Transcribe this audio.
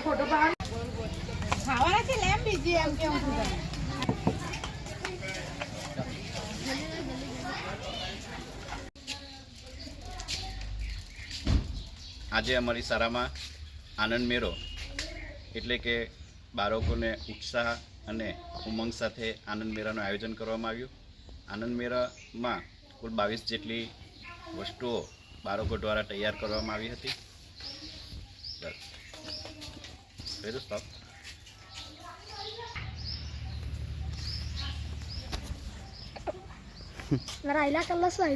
Photo ખાવાના છે લેમ બીજી એમ કેવું છું આજે અમારી શાળામાં આનંદ મેળો એટલે કે બાળકોને ઉત્સાહ અને ઉમંગ સાથે આનંદ મેળાનું આયોજન કરવામાં આવ્યું. આનંદ મેળામાં કુલ 22 જેટલી વસ્તુઓ બાળકો દ્વારા તૈયાર કરવામાં આવી હતી. Naraila kalau soal